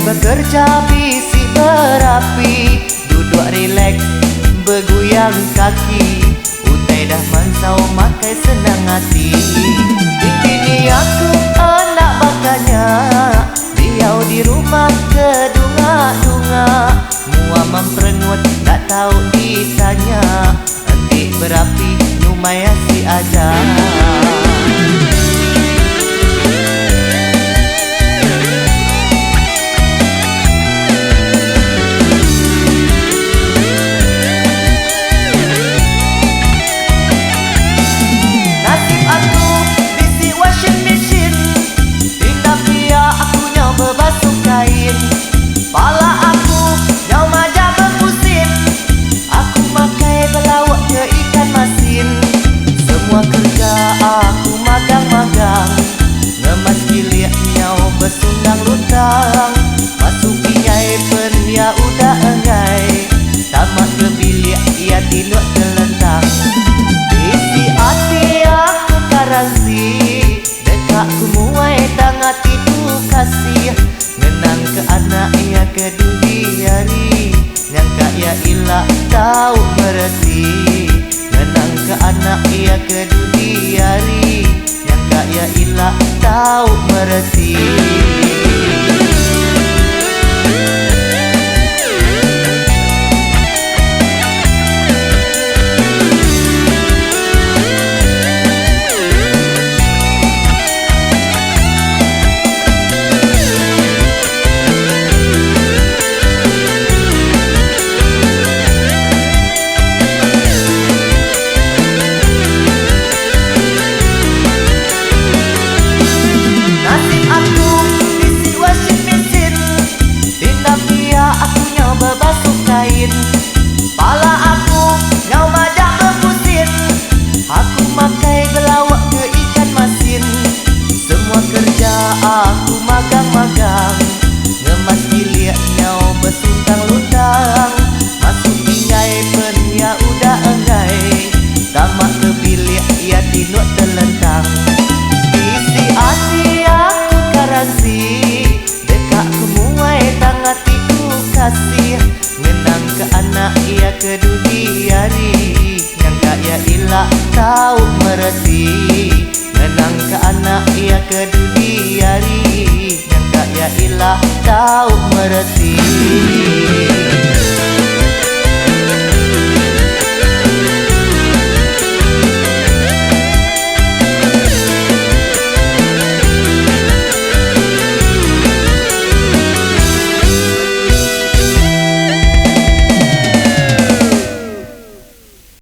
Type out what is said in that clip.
bekerja bisi berapi, duduk rileks bergoyang kaki, utai dah mansau makai senang hati. Bini aku anak bakanya, beliau di rumah kedunga-dunga, mua memperengut tak tahu ditanya, entik berapi numaya si aja. Besundang lutang, masuk binyai pen ya udah engai, tamat ke bilik ia tinuk terlentang. Isi hati aku karansi, dekat ku muai tangan tipu kasih, ngenang ke anak ia kedudi hari, nyangka ia ilah tahu mereti, ngenang ke anak ia kedudi hari, nyangka ia ilah tahu mereti. Pala aku ngau majak berpusin, aku makai belawak ke ikan masin. Semua kerja aku magang-magang, ngemas bilik nyau besuntang lutang, masuk tinggai pen ya udah engai, tamat ke bilik ia tinuk terlentang. Isi hati aku karansi, dekat ku muai tangan tipu kasih, ngenang ke anak ia kedudi hari, nyangka ia ilah tahu mereti, ngenang ke anak ia kedudi hari, nyangka ia ilah tahu mereti.